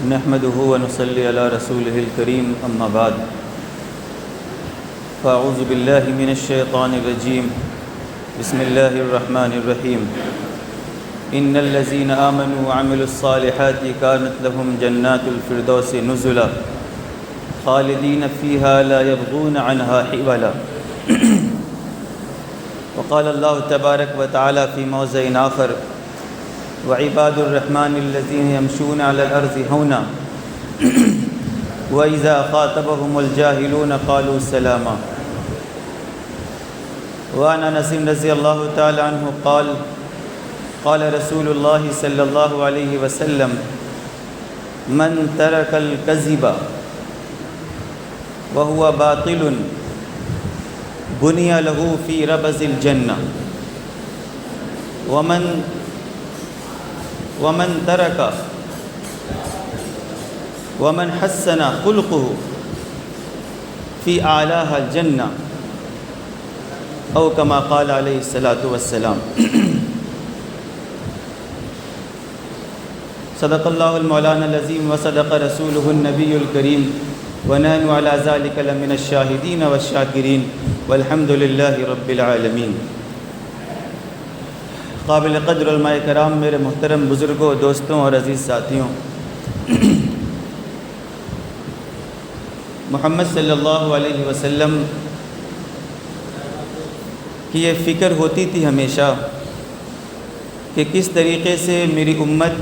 نحمده ونصلي على رسوله الكريم أما بعد فأعوذ بالله من الشيطان الرجيم بسم الله الرحمن الرحيم إن الذين آمنوا وعملوا الصالحات كانت لهم جنات الفردوس نزلا خالدين فيها لا يبغون عنها حولا وقال الله تبارك وتعالى في موضع آخر وعباد الرحمن الذين يمشون على الأرض هونا وإذا خاطبهم الجاهلون قالوا سلاما وعن أنس رضي الله تعالى عنه قال قال رسول الله صلى الله عليه وسلم من ترك الكذب وهو باطل بني له في ربز الجنة ومن ترك ومن حسن خلقه في أعلاها الجنة أو كما قال عليه الصلاة والسلام صدق الله المولانا العظيم وصدق رسوله النبي الكريم ونحن على ذلك لمن الشاهدين والشاكرين والحمد لله رب العالمين۔ قابل قدر علماء کرام، میرے محترم بزرگوں، دوستوں اور عزیز ساتھیوں، محمد صلی اللہ علیہ وسلم کی یہ فکر ہوتی تھی ہمیشہ کہ کس طریقے سے میری امت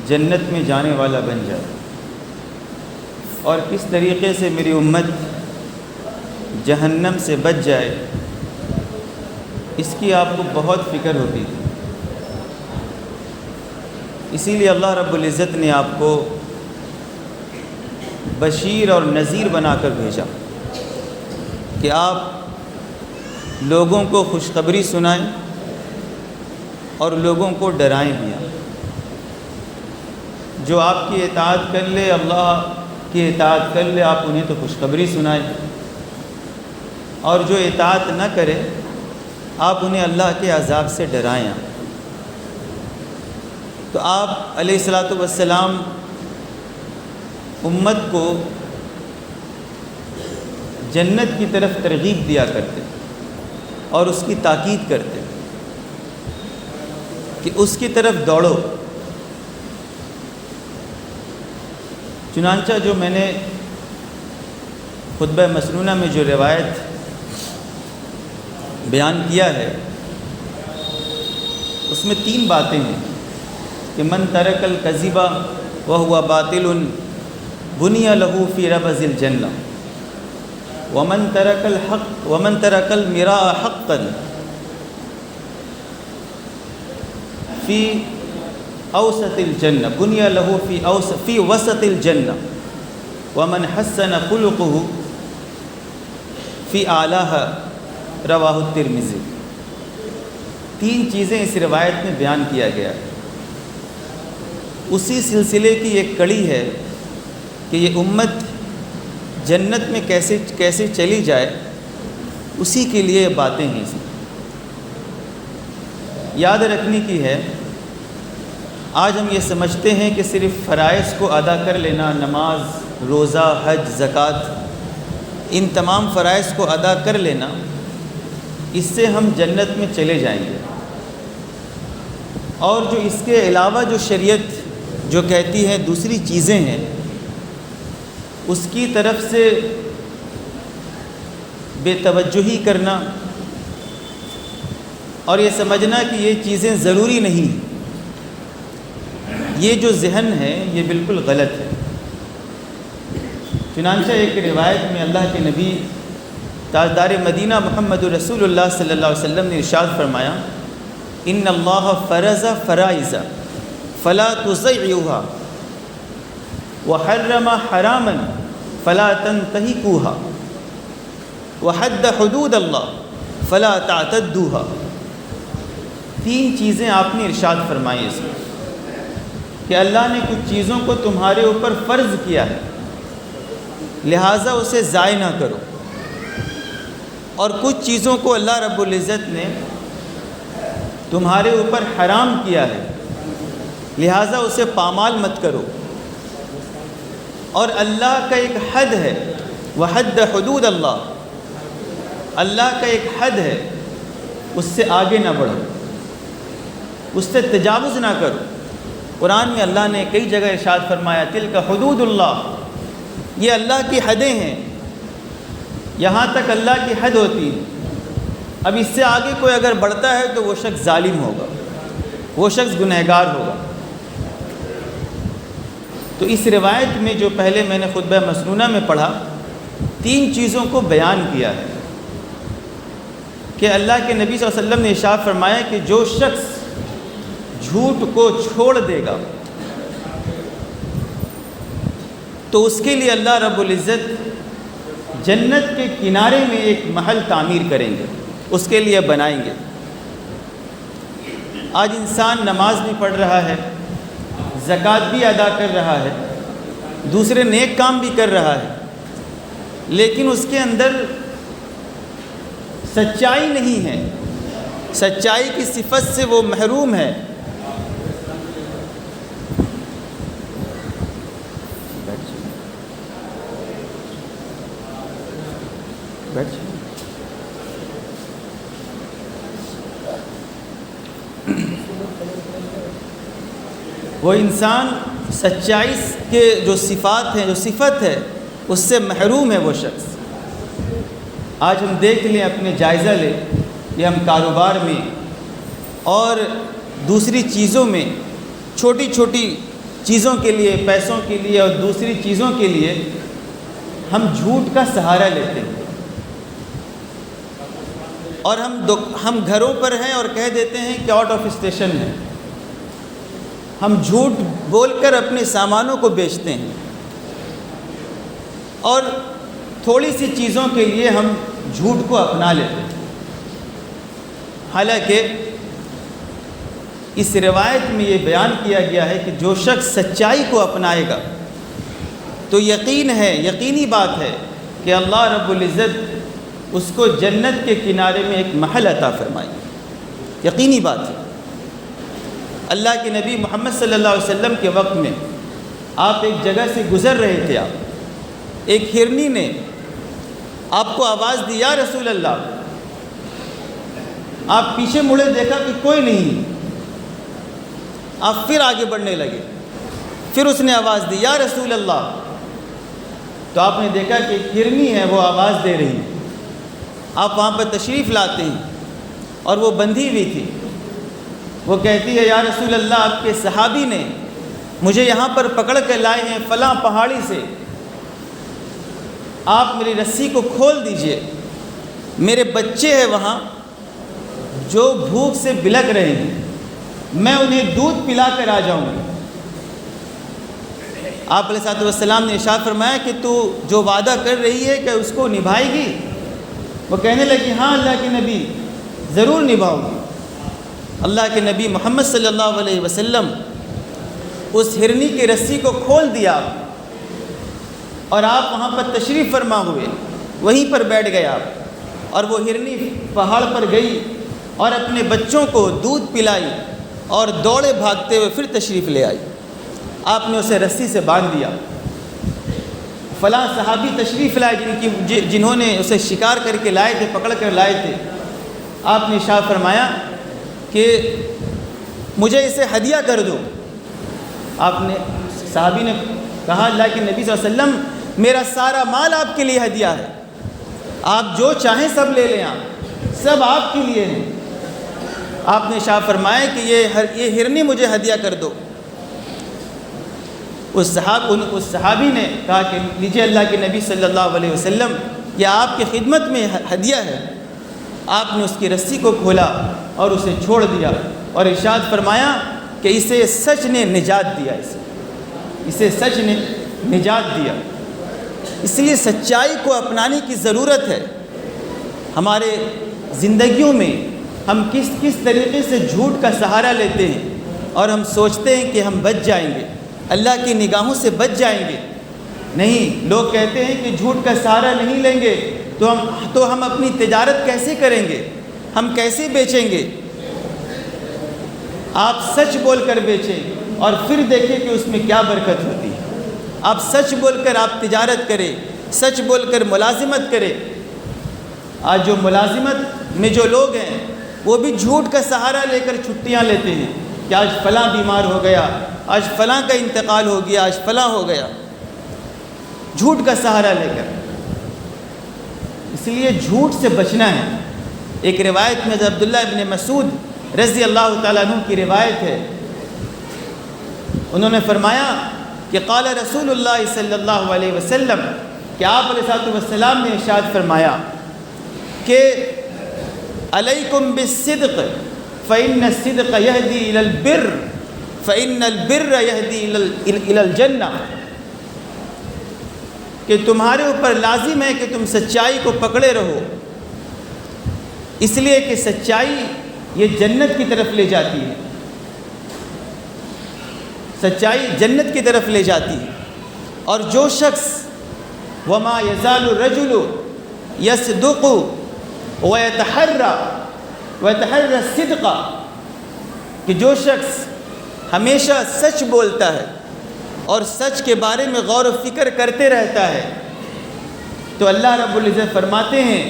جنت میں جانے والا بن جائے اور کس طریقے سے میری امت جہنم سے بچ جائے، اس کی آپ کو بہت فکر ہوتی تھی۔ اسی لیے اللہ رب العزت نے آپ کو بشیر اور نذیر بنا کر بھیجا کہ آپ لوگوں کو خوشخبری سنائیں اور لوگوں کو ڈرائیں بھی۔ جو آپ کی اطاعت کر لے، اللہ کی اطاعت کر لے، آپ انہیں تو خوشخبری سنائیں، اور جو اطاعت نہ کرے آپ انہیں اللہ کے عذاب سے ڈرائیں۔ تو آپ علیہ الصلاۃ والسلام امت کو جنت کی طرف ترغیب دیا کرتے اور اس کی تاکید کرتے کہ اس کی طرف دوڑو۔ چنانچہ جو میں نے خطبہ مسنونہ میں جو روایت بیان کیا ہے، اس میں 3 باتیں ہیں کہ من ترک الکذب وهو باطل بنی له فی ربض الجنہ ومن ترک المراء حقا فی اوسط الجنہ بنی له فی وسط الجنہ ومن حسن خلقه فی اعلاها رواہ الترمذی۔ 3 چیزیں اس روایت میں بیان کیا گیا ہے۔ اسی سلسلے کی ایک کڑی ہے کہ یہ امت جنت میں کیسے چلی جائے، اسی کے لیے یہ باتیں ہیں۔ اس میں یاد رکھنے کی ہے، آج ہم یہ سمجھتے ہیں کہ صرف فرائض کو ادا کر لینا، نماز، روزہ، حج، زکوٰۃ، ان تمام فرائض کو ادا کر لینا، اس سے ہم جنت میں چلے جائیں گے، اور جو اس کے علاوہ جو شریعت جو کہتی ہے دوسری چیزیں ہیں، اس کی طرف سے بے توجہی کرنا اور یہ سمجھنا کہ یہ چیزیں ضروری نہیں، یہ جو ذہن ہے یہ بالکل غلط ہے۔ چنانچہ ایک روایت میں اللہ کے نبی تاجدار مدینہ محمد رسول اللہ صلی اللہ علیہ وسلم نے ارشاد فرمایا، ان اللہ فرض فرائض فلا تضيعوها وحرم حراما فلا تنتهكوها وحد حدود اللہ فلا تعتدوها۔ 3 چیزیں آپ نے ارشاد فرمائی اس میں کہ اللہ نے کچھ چیزوں کو تمہارے اوپر فرض کیا ہے، لہٰذا اسے ضائع نہ کرو، اور کچھ چیزوں کو اللہ رب العزت نے تمہارے اوپر حرام کیا ہے، لہٰذا اسے پامال مت کرو۔ اور اللہ کا ایک حد ہے، وحد حدود اللہ، اللہ کا ایک حد ہے، اس سے آگے نہ بڑھو، اس سے تجاوز نہ کرو۔ قرآن میں اللہ نے کئی جگہ ارشاد فرمایا تلک حدود اللہ، یہ اللہ کی حدیں ہیں، یہاں تک اللہ کی حد ہوتی ہے۔ اب اس سے آگے کوئی اگر بڑھتا ہے تو وہ شخص ظالم ہوگا، وہ شخص گنہگار ہوگا۔ تو اس روایت میں جو پہلے میں نے خطبہ مسنونہ میں پڑھا، 3 چیزوں کو بیان کیا ہے کہ اللہ کے نبی صلی اللہ علیہ وسلم نے ارشاد فرمایا کہ جو شخص جھوٹ کو چھوڑ دے گا تو اس کے لیے اللہ رب العزت جنت کے کنارے میں ایک محل تعمیر کریں گے، اس کے لیے بنائیں گے۔ آج انسان نماز بھی پڑھ رہا ہے، زکوٰۃ بھی ادا کر رہا ہے، دوسرے نیک کام بھی کر رہا ہے، لیکن اس کے اندر سچائی نہیں ہے، سچائی کی صفت سے وہ محروم ہے۔ وہ انسان سچائی کے جو صفات ہیں، جو صفت ہے، اس سے محروم ہے وہ شخص۔ آج ہم دیکھ لیں، اپنے جائزہ لیں کہ ہم کاروبار میں اور دوسری چیزوں میں، چھوٹی چھوٹی چیزوں کے لیے، پیسوں کے لیے اور دوسری چیزوں کے لیے ہم جھوٹ کا سہارا لیتے ہیں، اور ہم گھروں پر ہیں اور کہہ دیتے ہیں کہ آؤٹ آف اسٹیشن ہے، ہم جھوٹ بول کر اپنے سامانوں کو بیچتے ہیں، اور تھوڑی سی چیزوں کے لیے ہم جھوٹ کو اپنا لیتے ہیں۔ حالانکہ اس روایت میں یہ بیان کیا گیا ہے کہ جو شخص سچائی کو اپنائے گا تو یقینی بات ہے کہ اللہ رب العزت اس کو جنت کے کنارے میں ایک محل عطا فرمائے گا، یقینی بات ہے۔ اللہ کے نبی محمد صلی اللہ علیہ وسلم کے وقت میں آپ ایک جگہ سے گزر رہے تھے، ایک ہرنی نے آپ کو آواز دی، یا رسول اللہ۔ آپ پیچھے مڑے، دیکھا کہ کوئی نہیں، آپ پھر آگے بڑھنے لگے، پھر اس نے آواز دی، یا رسول اللہ۔ تو آپ نے دیکھا کہ ایک ہرنی ہے، وہ آواز دے رہی ہے۔ آپ وہاں پر تشریف لاتے ہیں اور وہ بندھی ہوئی تھی، وہ کہتی ہے، یا رسول اللہ، آپ کے صحابی نے مجھے یہاں پر پکڑ کے لائے ہیں فلاں پہاڑی سے، آپ میری رسی کو کھول دیجئے، میرے بچے ہیں وہاں جو بھوک سے بلک رہے ہیں، میں انہیں دودھ پلا کر آ جاؤں گی۔ آپ علیہ الصلوۃ والسلام نے ارشاد فرمایا کہ تو جو وعدہ کر رہی ہے کہ اس کو نبھائے گی؟ وہ کہنے لگی، ہاں اللہ کے نبی، ضرور نبھاؤں گی۔ اللہ کے نبی محمد صلی اللہ علیہ وسلم اس ہرنی کی رسی کو کھول دیا اور آپ وہاں پر تشریف فرما ہوئے، وہیں پر بیٹھ گئے آپ، اور وہ ہرنی پہاڑ پر گئی اور اپنے بچوں کو دودھ پلائی اور دوڑے بھاگتے ہوئے پھر تشریف لے آئی۔ آپ نے اسے رسی سے باندھ دیا۔ فلاں صحابی تشریف لائے جنہوں نے اسے شکار کر کے لائے تھے، پکڑ کر لائے تھے، آپ نے ارشاد فرمایا کہ مجھے اسے ہدیہ کر دو۔ آپ نے، صحابی نے کہا، اللہ کے نبی صلی اللہ علیہ وسلم، میرا سارا مال آپ کے لیے ہدیہ ہے، آپ جو چاہیں سب لے لیں، آپ سب آپ کے لیے ہیں۔ آپ نے ارشاد فرمایا کہ یہ ہرنی مجھے ہدیہ کر دو۔ اس صحابی نے کہا کہ لیجیے اللہ کے نبی صلی اللہ علیہ وسلم، یہ آپ کی خدمت میں ہدیہ ہے۔ آپ نے اس کی رسی کو کھولا اور اسے چھوڑ دیا اور ارشاد فرمایا کہ اسے سچ نے نجات دیا، اسے سچ نے نجات دیا۔ اس لیے سچائی کو اپنانے کی ضرورت ہے۔ ہمارے زندگیوں میں ہم کس طریقے سے جھوٹ کا سہارا لیتے ہیں اور ہم سوچتے ہیں کہ ہم بچ جائیں گے، اللہ کی نگاہوں سے بچ جائیں گے۔ نہیں، لوگ کہتے ہیں کہ جھوٹ کا سہارا نہیں لیں گے تو ہم اپنی تجارت کیسے کریں گے، ہم کیسے بیچیں گے؟ آپ سچ بول کر بیچیں، اور پھر دیکھیں کہ اس میں کیا برکت ہوتی ہے۔ آپ سچ بول کر آپ تجارت کریں، سچ بول کر ملازمت کریں۔ آج جو ملازمت میں جو لوگ ہیں وہ بھی جھوٹ کا سہارا لے کر چھٹیاں لیتے ہیں کہ آج فلاں بیمار ہو گیا، آج فلاں کا انتقال ہو گیا، آج فلاں ہو گیا، جھوٹ کا سہارا لے کر۔ اس لیے جھوٹ سے بچنا ہے۔ ایک روایت میں عبداللہ ابن مسعود رضی اللہ تعالیٰ عنہ کی روایت ہے، انہوں نے فرمایا کہ قال رسول اللہ صلی اللہ علیہ وسلم، کہ آپ علیہ السلام نے ارشاد فرمایا کہ علیکم بالصدق فإن الصدق یہدی الی البر فإن البر یہدی الی الجنہ، کہ تمہارے اوپر لازم ہے کہ تم سچائی کو پکڑے رہو، اس لیے کہ سچائی یہ جنت کی طرف لے جاتی ہے، سچائی جنت کی طرف لے جاتی ہے۔ اور جو شخص وما یزال الرجل یصدق ویتحری الصدق، کہ جو شخص ہمیشہ سچ بولتا ہے اور سچ کے بارے میں غور و فکر کرتے رہتا ہے، تو اللہ رب العزت فرماتے ہیں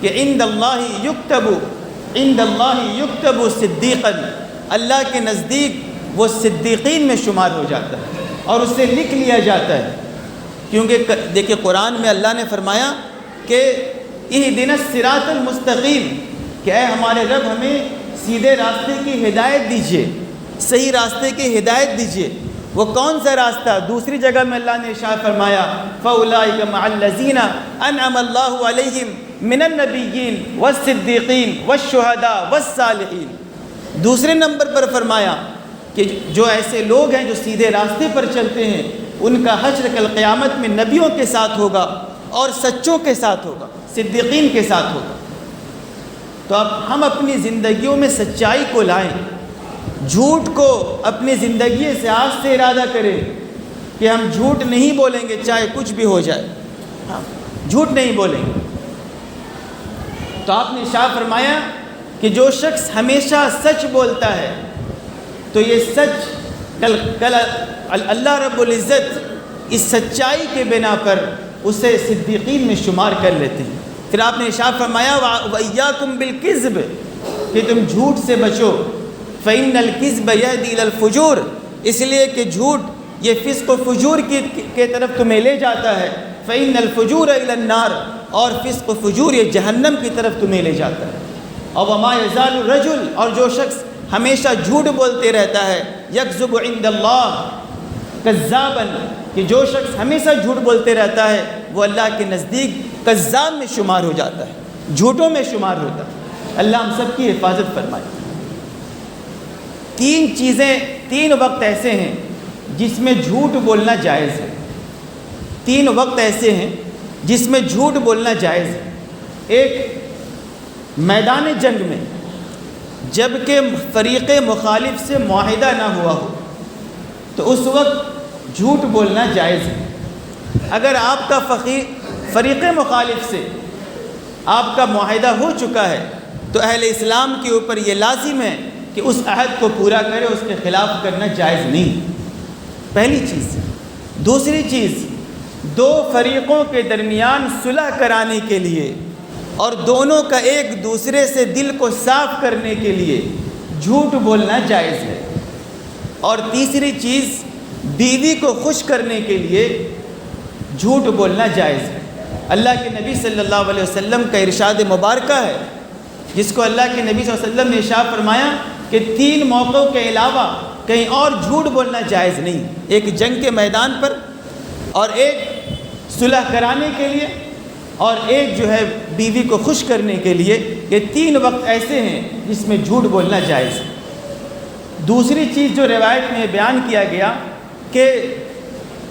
کہ عند اللہ یکتب صدیقا، اللہ کے نزدیک وہ صدیقین میں شمار ہو جاتا ہے اور اسے لکھ لیا جاتا ہے۔ کیونکہ دیکھیں قرآن میں اللہ نے فرمایا کہ اہدنا الصراط المستقیم، کہ اے ہمارے رب ہمیں سیدھے راستے کی ہدایت دیجیے، صحیح راستے کی ہدایت دیجیے۔ وہ کون سا راستہ؟ دوسری جگہ میں اللہ نے ارشاد فرمایا فَأُولَٰئِكَ مَعَ الَّذِينَ أَنْعَمَ اللَّهُ عَلَيْهِمْ مِنَ النَّبِيِّينَ وَالصِّدِّيقِينَ وَالشُّهَدَاءِ وَالصَّالِحِينَ۔ دوسرے نمبر پر فرمایا کہ جو ایسے لوگ ہیں جو سیدھے راستے پر چلتے ہیں ان کا حشر کل قیامت میں نبیوں کے ساتھ ہوگا اور سچوں کے ساتھ ہوگا، صدیقین کے ساتھ ہوگا۔ تو اب ہم اپنی زندگیوں میں سچائی کو لائیں، جھوٹ کو اپنی زندگی سے آج سے ارادہ کریں کہ ہم جھوٹ نہیں بولیں گے چاہے کچھ بھی ہو جائے، جھوٹ نہیں بولیں گے۔ تو آپ نے ارشاد فرمایا کہ جو شخص ہمیشہ سچ بولتا ہے تو یہ سچ کل اللہ رب العزت اس سچائی کے بنا پر اسے صدیقین میں شمار کر لیتے ہیں۔ پھر آپ نے ارشاد فرمایا وَإِيَّاكُمْ بِالْكِذْبِ، کہ تم جھوٹ سے بچو، فَإِنَّ الْكِذْبَ يَهْدِي إِلَى الْفُجُورِ، اس لیے کہ جھوٹ یہ فسق و فجور کی طرف تمہیں لے جاتا ہے، فَإِنَّ الْفُجُورَ إِلَى النَّارِ، اور فسق و فجور یہ جہنم کی طرف تمہیں لے جاتا ہے۔ اور وَمَا يَزَالُ الرَّجُلُ، اور جو شخص ہمیشہ جھوٹ بولتے رہتا ہے، يَكْذِبُ عِندَ اللَّهِ كَذَّابًا، کہ جو شخص ہمیشہ جھوٹ بولتے رہتا ہے وہ اللہ کے نزدیک کذاب میں شمار ہو جاتا ہے، جھوٹوں میں شمار ہوتا ہے۔ اللہ ہم سب کی حفاظت فرمائے۔ تین وقت ایسے ہیں جس میں جھوٹ بولنا جائز ہے، تین وقت ایسے ہیں جس میں جھوٹ بولنا جائز ہے۔ ایک میدان جنگ میں، جب کہ فریق مخالف سے معاہدہ نہ ہوا ہو تو اس وقت جھوٹ بولنا جائز ہے۔ اگر آپ کا فریق مخالف سے آپ کا معاہدہ ہو چکا ہے تو اہل اسلام کے اوپر یہ لازم ہے کہ اس عہد کو پورا کرے، اس کے خلاف کرنا جائز نہیں، پہلی چیز۔ دوسری چیز، دو فریقوں کے درمیان صلح کرانے کے لیے اور دونوں کا ایک دوسرے سے دل کو صاف کرنے کے لیے جھوٹ بولنا جائز ہے۔ اور تیسری چیز، بیوی کو خوش کرنے کے لیے جھوٹ بولنا جائز ہے۔ اللہ کے نبی صلی اللہ علیہ وسلم کا ارشاد مبارکہ ہے جس کو اللہ کے نبی صلی اللہ علیہ وسلم نے ارشاد فرمایا کہ تین موقعوں کے علاوہ کہیں اور جھوٹ بولنا جائز نہیں، ایک جنگ کے میدان پر، اور ایک صلح کرانے کے لیے، اور ایک جو ہے بیوی کو خوش کرنے کے لیے۔ یہ تین وقت ایسے ہیں جس میں جھوٹ بولنا جائز ہے۔ دوسری چیز جو روایت میں بیان کیا گیا کہ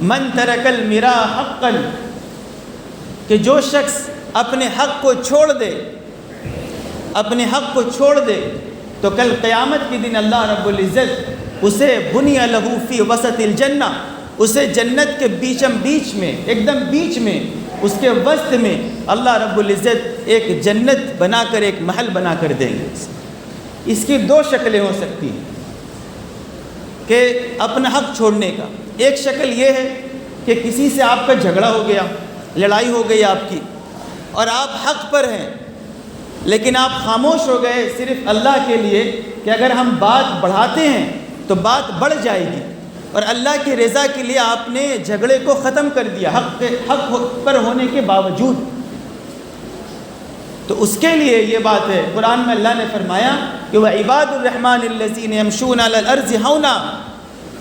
من ترک المراء حقا، کہ جو شخص اپنے حق کو چھوڑ دے، اپنے حق کو چھوڑ دے تو کل قیامت کے دن اللہ رب العزت اسے بنی لہ فی وسط الجنہ، اسے جنت کے بیچم بیچ میں، ایک دم بیچ میں، اس کے وسط میں اللہ رب العزت ایک جنت بنا کر، ایک محل بنا کر دیں گے۔ اس کی دو شکلیں ہو سکتی ہیں۔ کہ اپنا حق چھوڑنے کا۔ ایک شکل یہ ہے کہ کسی سے آپ کا جھگڑا ہو گیا، لڑائی ہو گئی آپ کی، اور آپ حق پر ہیں، لیکن آپ خاموش ہو گئے صرف اللہ کے لیے کہ اگر ہم بات بڑھاتے ہیں تو بات بڑھ جائے گی، اور اللہ کی رضا کے لیے آپ نے جھگڑے کو ختم کر دیا حق پر ہونے کے باوجود، تو اس کے لیے یہ بات ہے۔ قرآن میں اللہ نے فرمایا کہ وَعِبَادُ الرَّحْمَٰنِ الَّذِينَ يَمْشُونَ عَلَى الْأَرْضِ هَوْنًا،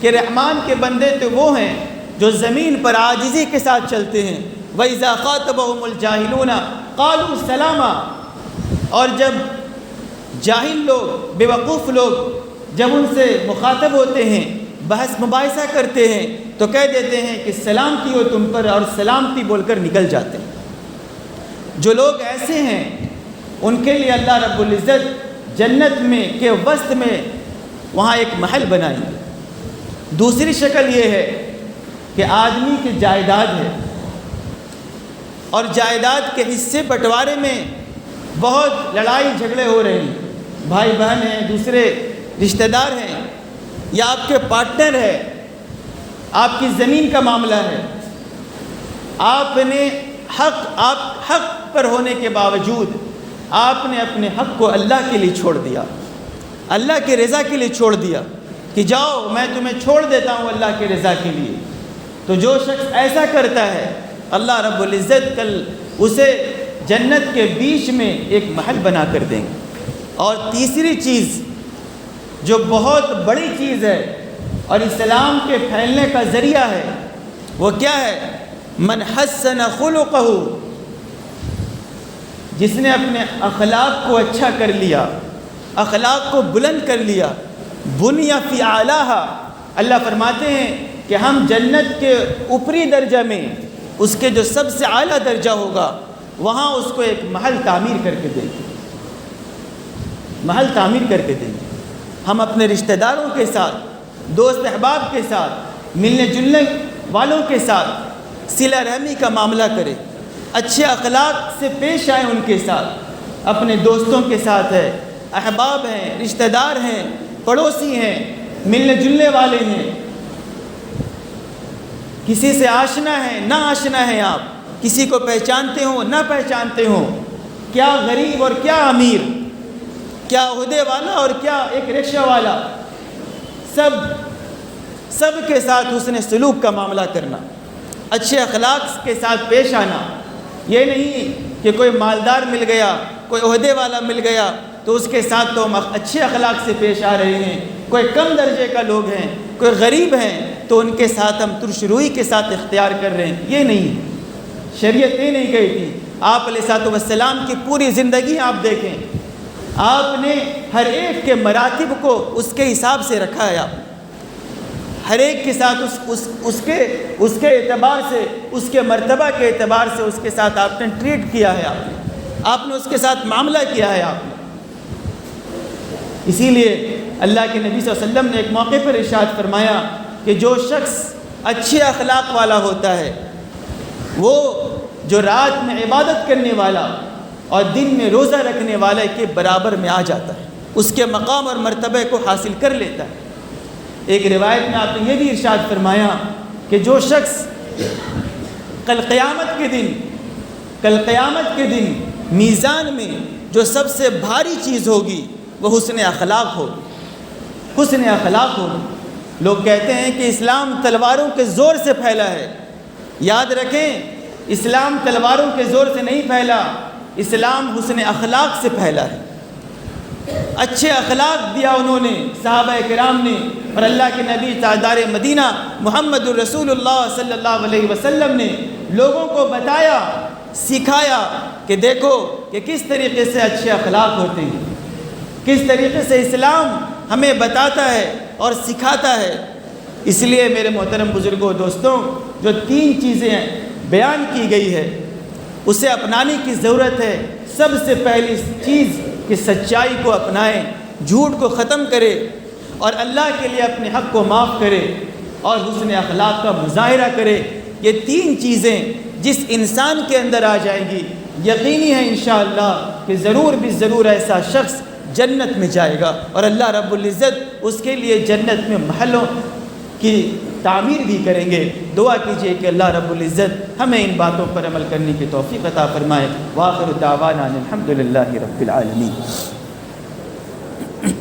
کہ رحمان کے بندے تو وہ ہیں جو زمین پر عاجزی کے ساتھ چلتے ہیں۔ وَإِذَا خَاطَبَهُمُ الْجَاهِلُونَ قَالُوا سَلَامًا، اور جب جاہل لوگ، بیوقوف لوگ جب ان سے مخاطب ہوتے ہیں، بحث مباحثہ کرتے ہیں، تو کہہ دیتے ہیں کہ سلامتی ہو تم پر، اور سلامتی بول کر نکل جاتے ہیں۔ جو لوگ ایسے ہیں ان کے لیے اللہ رب العزت جنت میں کے وسط میں وہاں ایک محل بنائیں گے۔ دوسری شکل یہ ہے کہ آدمی کی جائیداد ہے، اور جائیداد کے حصے بٹوارے میں بہت لڑائی جھگڑے ہو رہے ہیں، بھائی بہن ہیں، دوسرے رشتہ دار ہیں، یا آپ کے پارٹنر ہے، آپ کی زمین کا معاملہ ہے، آپ نے حق پر ہونے کے باوجود آپ نے اپنے حق کو اللہ کے لیے چھوڑ دیا، اللہ کی رضا کے لیے چھوڑ دیا کہ جاؤ میں تمہیں چھوڑ دیتا ہوں اللہ کی رضا کے لیے۔ تو جو شخص ایسا کرتا ہے اللہ رب العزت کل اسے جنت کے بیچ میں ایک محل بنا کر دیں گے۔ اور تیسری چیز جو بہت بڑی چیز ہے اور اسلام کے پھیلنے کا ذریعہ ہے، وہ کیا ہے؟ من حسن خلقہ، جس نے اپنے اخلاق کو اچھا کر لیا، اخلاق کو بلند کر لیا، بنی فی اعلیٰ، اللہ فرماتے ہیں کہ ہم جنت کے اوپری درجہ میں اس کے جو سب سے اعلیٰ درجہ ہوگا وہاں اس کو ایک محل تعمیر کر کے دیں گے، محل تعمیر کر کے دیں گے۔ ہم اپنے رشتہ داروں کے ساتھ، دوست احباب کے ساتھ، ملنے جلنے والوں کے ساتھ صلہ رحمی کا معاملہ کریں، اچھے اخلاق سے پیش آئیں ان کے ساتھ، اپنے دوستوں کے ساتھ ہے، احباب ہیں، رشتہ دار ہیں، پڑوسی ہیں، ملنے جلنے والے ہیں، کسی سے آشنا ہے نہ آشنا ہے، آپ کسی کو پہچانتے ہوں نہ پہچانتے ہوں، کیا غریب اور کیا امیر، کیا عہدے والا اور کیا ایک رکشہ والا، سب کے ساتھ حسن سلوک کا معاملہ کرنا، اچھے اخلاق کے ساتھ پیش آنا۔ یہ نہیں کہ کوئی مالدار مل گیا، کوئی عہدے والا مل گیا تو اس کے ساتھ تو ہم اچھے اخلاق سے پیش آ رہے ہیں، کوئی کم درجے کا لوگ ہیں، کوئی غریب ہیں تو ان کے ساتھ ہم ترش روئی کے ساتھ اختیار کر رہے ہیں، یہ نہیں، شریعت یہ نہیں کہی تھی۔ آپ علیہ السلام کی پوری زندگی آپ دیکھیں، آپ نے ہر ایک کے مراتب کو اس کے حساب سے رکھا ہے، آپ ہر ایک کے ساتھ اس کے اعتبار سے، اس کے مرتبہ کے اعتبار سے اس کے ساتھ آپ نے ٹریٹ کیا ہے، آپ نے اس کے ساتھ معاملہ کیا ہے آپ نے۔ اسی لیے اللہ کے نبی صلی اللہ علیہ وسلم نے ایک موقع پر ارشاد فرمایا کہ جو شخص اچھے اخلاق والا ہوتا ہے وہ جو رات میں عبادت کرنے والا اور دن میں روزہ رکھنے والے کے برابر میں آ جاتا ہے، اس کے مقام اور مرتبہ کو حاصل کر لیتا ہے۔ ایک روایت میں آپ نے یہ بھی ارشاد فرمایا کہ جو شخص کل قیامت کے دن میزان میں جو سب سے بھاری چیز ہوگی وہ حسن اخلاق ہوگی، حسن اخلاق ہوگی۔ لوگ کہتے ہیں کہ اسلام تلواروں کے زور سے پھیلا ہے، یاد رکھیں اسلام تلواروں کے زور سے نہیں پھیلا، اسلام حسن اخلاق سے پھیلا ہے۔ اچھے اخلاق دیا انہوں نے صحابہ کرام نے، اور اللہ کے نبی تاجدار مدینہ محمد الرسول اللہ صلی اللہ علیہ وسلم نے لوگوں کو بتایا، سکھایا کہ دیکھو کہ کس طریقے سے اچھے اخلاق ہوتے ہیں، کس طریقے سے اسلام ہمیں بتاتا ہے اور سکھاتا ہے۔ اس لیے میرے محترم بزرگوں دوستوں، جو 3 چیزیں بیان کی گئی ہے اسے اپنانے کی ضرورت ہے۔ سب سے پہلی چیز کہ سچائی کو اپنائیں، جھوٹ کو ختم کرے اور اللہ کے لیے اپنے حق کو معاف کرے اور حسن اخلاق کا مظاہرہ کرے۔ یہ 3 چیزیں جس انسان کے اندر آ جائیں گی، یقینی ہے انشاءاللہ کہ ضرور بھی ضرور ایسا شخص جنت میں جائے گا، اور اللہ رب العزت اس کے لیے جنت میں محلوں کی تعمیر بھی کریں گے۔ دعا کیجئے کہ اللہ رب العزت ہمیں ان باتوں پر عمل کرنے کی توفیق عطا فرمائے۔ وآخر دعوانا الحمد للہ رب العالمین۔